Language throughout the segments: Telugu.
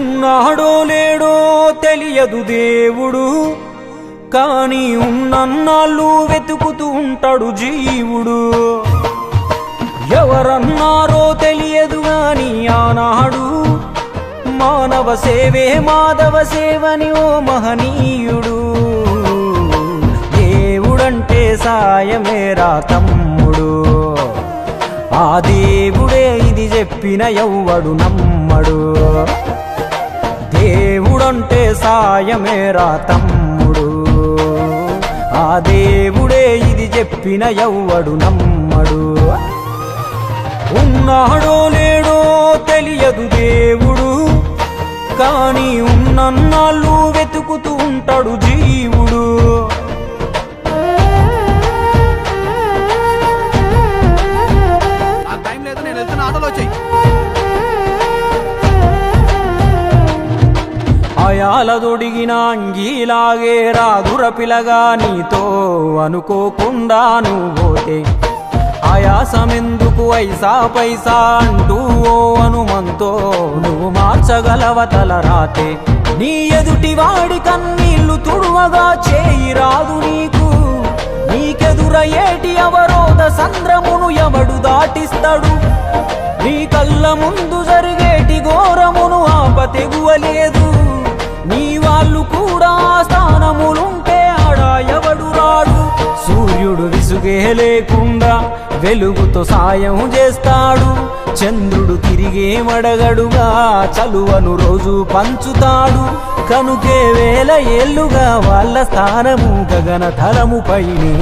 ఉన్నాడో లేడో తెలియదు దేవుడు, కానీ ఉన్నన్నాళ్ళు వెతుకుతూ ఉంటాడు జీవుడు. ఎవరన్నారో తెలియదు గాని ఆనాడు మానవ సేవే మాధవ సేవని ఓ మహనీయుడు. దేవుడంటే సాయమేరా తమ్ముడు, ఆ దేవుడే ఇది చెప్పిన ఎవ్వడు నమ్మడు. దేవుడంటే సాయమేరా తమ్ముడు, ఆ దేవుడే ఇది చెప్పిన ఎవ్వడు నమ్మడు. ఉన్నాడో లేడో తెలియదు దేవుడు, కానీ ఉన్నన్నాళ్ళు వెతుకుతూ ఉంటాడు జీవుడు. అయాలదొడిగిన అంగీలాగే రాదుర పిలగా నీతో అనుకోకుండా నువ్వోతే, ఆయాసమెందుకు ఐసా పైసా అంటూ ఓ అనుమంతో నువ్వు మార్చగలవ తలరాతే. నీ ఎదుటి వాడి కన్నీళ్లు తుడువగా చేయి రాదు నీకు, నీకెదురయ్యేటి అవరోధ సంద్రమును ఎవడు దాటిస్తాడు. నీ కళ్ళ ముందు జరిగేటి ఘోరమును ఆపతెగువలేదు, నీ వాళ్ళు కూడా స్థానములుంటే ఆడా ఎవడు రాడు. సూర్యుడు విసుగే లేకుండా వెలుగుతో సాయం చేస్తాడు, చంద్రుడు తిరిగేమడగడుగా చలువను రోజు పంచుతాడు. కనుకే వేల ఏళ్ళుగా వాళ్ళ స్థానము గగన తలముపైనే.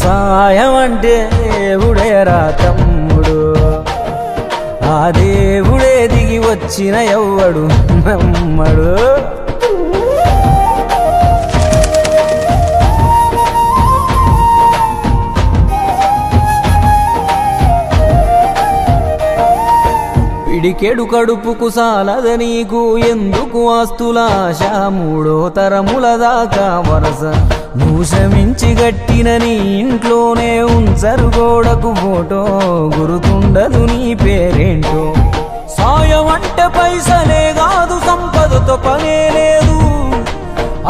సాయం అంటే దేవుడేరా తమ్ముడు, ఆ దేవుడే దిగి వచ్చిన ఎవ్వడు నమ్మడు. పిడికెడు కడుపుకు సాలద నీకు ఎందుకు ఆస్తులాశ, మూడో తరముల దాకా వరస నువ్వు శ్రమించి గట్టిన నీ ఇంట్లోనే ఉంచరు గోడకు ఫోటో, గుర్తుండదు నీ పేరేంటో. సాయం అంటే పైసలే కాదు, సంపదతో పనే లేదు,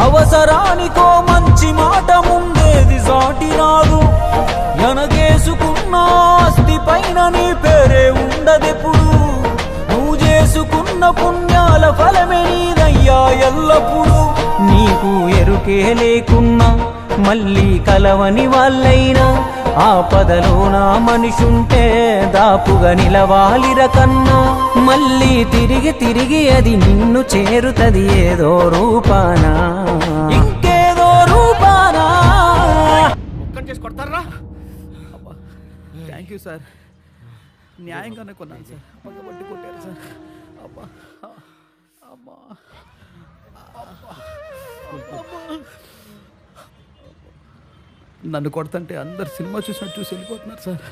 అవసరానికో మంచి మాట ముందేది సాటి రాదు. ఎనగేసుకున్న ఆస్తి పైన నీ పేరే ఉండదెప్పుడు, నువ్వు చేసుకున్న పుణ్యాల ఫలమే నీదయ్యా ఎల్లప్పుడు. నీకు ఎరుకే లేకున్నా మళ్ళీ కలవని వాళ్ళైనా, ఆపదలో నా మనిషుంటే దాపుగా నిలవాలిర కన్నా. మళ్ళీ తిరిగి తిరిగి అది నిన్ను చేరుతది ఏదో రూపానా, ఇంకేదో రూపానా. కొడతారా? థ్యాంక్ యూ సార్, న్యాయంగానే కొన్నాను సార్, పక్కబట్టి కొట్టారు సార్. అబ్బా అబ్బా నన్ను కొడతంటే అందరు సినిమా చూసినట్టు చూసి వెళ్ళిపోతున్నారు సార్,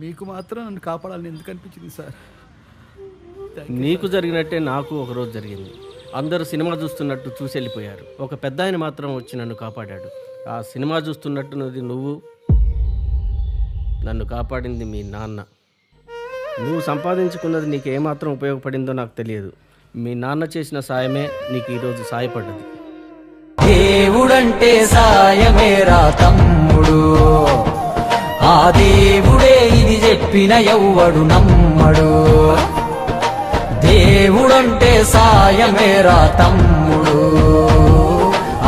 మీకు మాత్రం నన్ను కాపాడాలని ఎందుకు అనిపించింది సార్? నీకు జరిగినట్టే నాకు ఒకరోజు జరిగింది. అందరూ సినిమా చూస్తున్నట్టు చూసి వెళ్ళిపోయారు, ఒక పెద్ద ఆయన మాత్రం వచ్చి నన్ను కాపాడాడు. ఆ సినిమా చూస్తున్నట్టున్నది నువ్వు, నన్ను కాపాడింది మీ నాన్న. నువ్వు సంపాదించుకున్నది నీకు ఏమాత్రం ఉపయోగపడిందో నాకు తెలియదు, మీ నాన్న చేసిన సాయమే నీకు ఈరోజు సాయపడ్డది. దేవుడంటే సాయమేరా తమ్ముడు, ఆ దేవుడే ఇది చెప్పిన ఎవ్వడు నమ్మడు. దేవుడంటే సాయమేరా తమ్ముడు,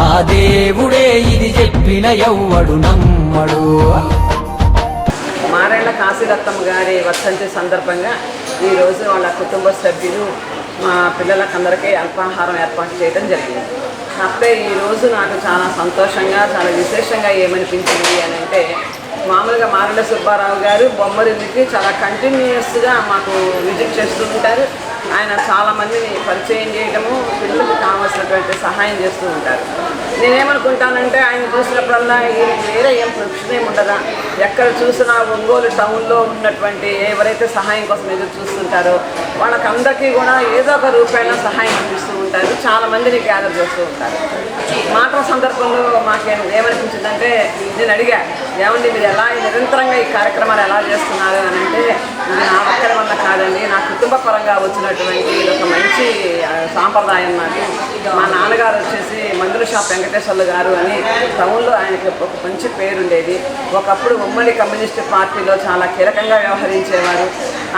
ఆ దేవుడే ఇది చెప్పిన ఎవ్వడు నమ్మడు. మారేళ్ల కాశీరత్నమ్మ గారి వర్ధంతి సందర్భంగా ఈరోజు వాళ్ళ కుటుంబ సభ్యులు మా పిల్లలకందరికీ అల్పాహారం ఏర్పాటు చేయడం జరిగింది. కాకపోతే ఈరోజు నాకు చాలా సంతోషంగా చాలా విశేషంగా ఏమనిపించింది అని అంటే, మామూలుగా మారెళ్ల సుబ్బారావు గారు బొమ్మరిల్లుకి చాలా కంటిన్యూస్గా మాకు విజిట్ చేస్తూ ఉంటారు. ఆయన చాలామందిని పరిచయం చేయడము, పిల్లలకు కావాల్సినటువంటి సహాయం చేస్తూ ఉంటారు. నేనేమనుకుంటానంటే ఆయన చూసినప్పుడల్లా వేరే ఏం ప్రొఫెషన్ ఏమి ఉండదా, ఎక్కడ చూసినా ఒంగోలు టౌన్లో ఉన్నటువంటి ఎవరైతే సహాయం కోసం ఎదురు చూస్తుంటారో వాళ్ళకందరికీ కూడా ఏదో ఒక రూపాయన సహాయం అందిస్తూ ఉంటారు, చాలామందిని గ్యాదర్ చేస్తూ ఉంటారు. మాటల సందర్భంలో మాకు ఏమనిపించిందంటే నేను అడిగా, ఏమండి మీరు ఎలా నిరంతరంగా ఈ కార్యక్రమాలు ఎలా చేస్తున్నారు అని అంటే, ఇది నా ఒక్కరి వల్ల కాదండి, నా కుటుంబ పరంగా వచ్చినటువంటి ఇది ఒక మంచి సాంప్రదాయం. నాకు మా నాన్నగారు వచ్చేసి మందుల షాప్ వెంకటేశ్వర్లు గారు అని టౌన్లో ఆయనకి ఒక మంచి పేరుండేది. ఒకప్పుడు ఉమ్మడి కమ్యూనిస్ట్ పార్టీలో చాలా కీలకంగా వ్యవహరించేవారు.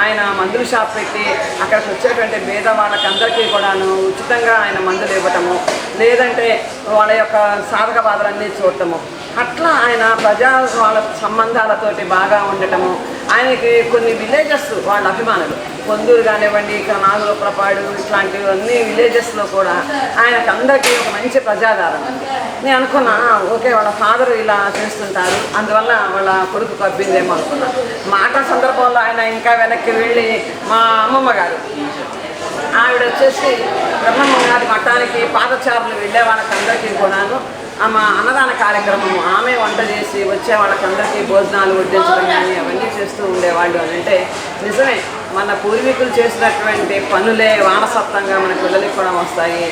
ఆయన మందుల షాప్ పెట్టి అక్కడికి వచ్చేటువంటి పేద వాళ్ళకందరికీ కూడాను ఉచితంగా ఆయన మందులు ఇవ్వటము, లేదంటే వాళ్ళ యొక్క సాధక బాధలన్నీ చూడటము, అట్లా ఆయన ప్రజా వాళ్ళ సంబంధాలతోటి బాగా ఉండటము. ఆయనకి కొన్ని విలేజెస్ వాళ్ళ అభిమానులు, పొందూరు కానివ్వండి, ఇక్కడ నాగులప్రపాడు, ఇట్లాంటివన్నీ విలేజెస్లో కూడా ఆయనకు అందరికీ ఒక మంచి ప్రజాదారణ ఉంది. నేను అనుకున్నా, ఓకే వాళ్ళ ఫాదర్ ఇలా చేస్తుంటారు, అందువల్ల వాళ్ళ కొడుకు కబ్బిందేమో అనుకున్నా. మాట సందర్భంలో ఆయన ఇంకా వెనక్కి వెళ్ళి మా అమ్మమ్మ గారు ఆవిడ వచ్చేసి బ్రహ్మమ్మ గారి మఠానికి పాదచారులు వెళ్ళే వాళ్ళకందరికీ కూడాను ఆమె అన్నదాన కార్యక్రమం, ఆమె వంట చేసి వచ్చే వాళ్ళకందరికీ భోజనాలు వడ్డించడం కానీ అవన్నీ చేస్తూ ఉండేవాళ్ళు. అని అంటే నిజమే, మన పూర్వీకులు చేసినటువంటి పనులే వారసత్వంగా మన పిల్లలకి కూడా వస్తాయి.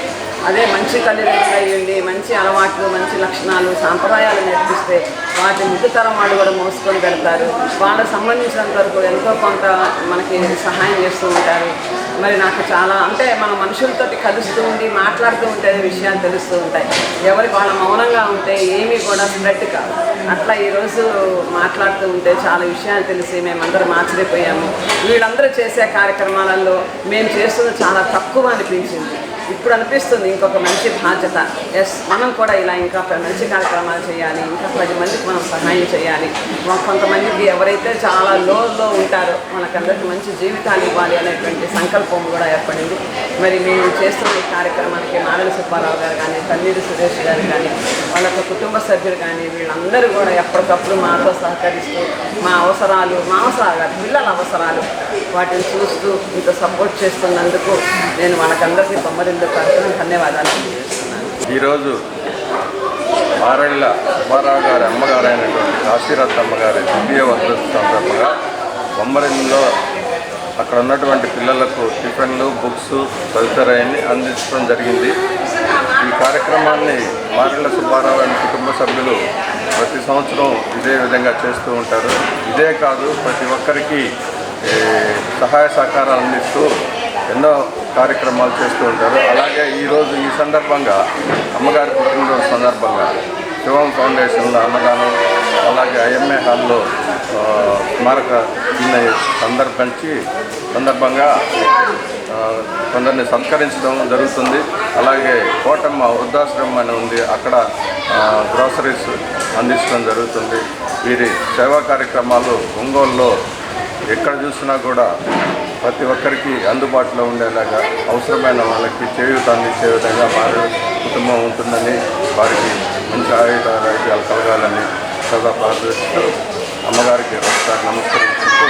అదే మంచి తల్లిదండ్రులు అయ్యండి, మంచి అలవాట్లు, మంచి లక్షణాలు, సాంప్రదాయాలు నేర్పిస్తే వాటి ముందు తరం వాళ్ళు కూడా మోసుకొని పెడతారు. వాళ్ళకి సంబంధించినంత వరకు ఎంతో కొంత మనకి సహాయం చేస్తూ ఉంటారు. మరి నాకు చాలా అంటే మన మనుషులతోటి కలుస్తూ ఉండి మాట్లాడుతూ ఉంటే విషయాలు తెలుస్తూ ఉంటాయి. ఎవరికి వాళ్ళ మౌనంగా ఉంటే ఏమీ కూడా స్ప్రెడ్ కాదు. అట్లా ఈరోజు మాట్లాడుతూ ఉంటే చాలా విషయాలు తెలిసి మేమందరం ఆశ్చర్యపోయాము. వీళ్ళందరూ చేసే కార్యక్రమాలలో మేము చేస్తున్నది చాలా తక్కువ అనిపించింది. ఇప్పుడు అనిపిస్తుంది ఇంకొక మంచి బాధ్యత. మనం కూడా ఇలా ఇంకా మంచి కార్యక్రమాలు చేయాలి, ఇంకా 10 మందికి మనం సహాయం చేయాలి. కొంతమందికి ఎవరైతే చాలా లోలో ఉంటారో మనకందరికీ మంచి జీవితాలు ఇవ్వాలి అనేటువంటి సంకల్పం కూడా ఏర్పడింది. మరి మేము చేస్తున్న ఈ కార్యక్రమానికి మాదల సుబ్బారావు గారు కానీ, తన్నీరు సురేష్ గారు కానీ, వాళ్ళ కుటుంబ సభ్యులు కానీ వీళ్ళందరూ కూడా ఎప్పటికప్పుడు మాతో సహకరిస్తూ మా అవసరాలు కాదు, పిల్లల అవసరాలు వాటిని చూస్తూ ఇంత సపోర్ట్ చేస్తున్నందుకు నేను వాళ్ళకందరికీ ధన్యవాదాలు తెలియజేస్తున్నాను. ఈరోజు మారెళ్ళ సుబ్బారావు గారి అమ్మగారు అయినటువంటి కాశీరథ్ అమ్మగారి దివ్య వర్ధంతి సందర్భంగా బొమ్మరిలో అక్కడ ఉన్నటువంటి పిల్లలకు టిఫిన్లు, బుక్స్ తదితరాన్ని అందించడం జరిగింది. ఈ కార్యక్రమాన్ని మారెళ్ళ సుబ్బారావు అనే కుటుంబ సభ్యులు ప్రతి సంవత్సరం ఇదే విధంగా చేస్తూ ఉంటారు. ఇదే కాదు, ప్రతి ఒక్కరికి సహాయ సహకారాలు అందిస్తూ ఎన్నో కార్యక్రమాలు చేస్తూ ఉంటారు. అలాగే ఈరోజు ఈ సందర్భంగా అమ్మగారి పుట్టినరోజు సందర్భంగా శివం ఫౌండేషన్లో అన్నదానం, అలాగే ఐఎంఏ హాల్లో స్మారక సందర్భంగా కొందరిని సత్కరించడం జరుగుతుంది. అలాగే కోటమ్మ వృద్ధాశ్రమం అని ఉంది, అక్కడ గ్రోసరీస్ అందించడం జరుగుతుంది. వీరి సేవా కార్యక్రమాలు ఒంగోలులో ఎక్కడ చూసినా కూడా ప్రతి ఒక్కరికి అందుబాటులో ఉండేలాగా అవసరమైన వాళ్ళకి చేయూత అందించే విధంగా వారి కుటుంబం ఉంటుందని, వారికి మంచి ఆయుధాలు కలగాలని సదా ప్రార్థిస్తూ అమ్మగారికి ఒకసారి నమస్కరించుకుంటూ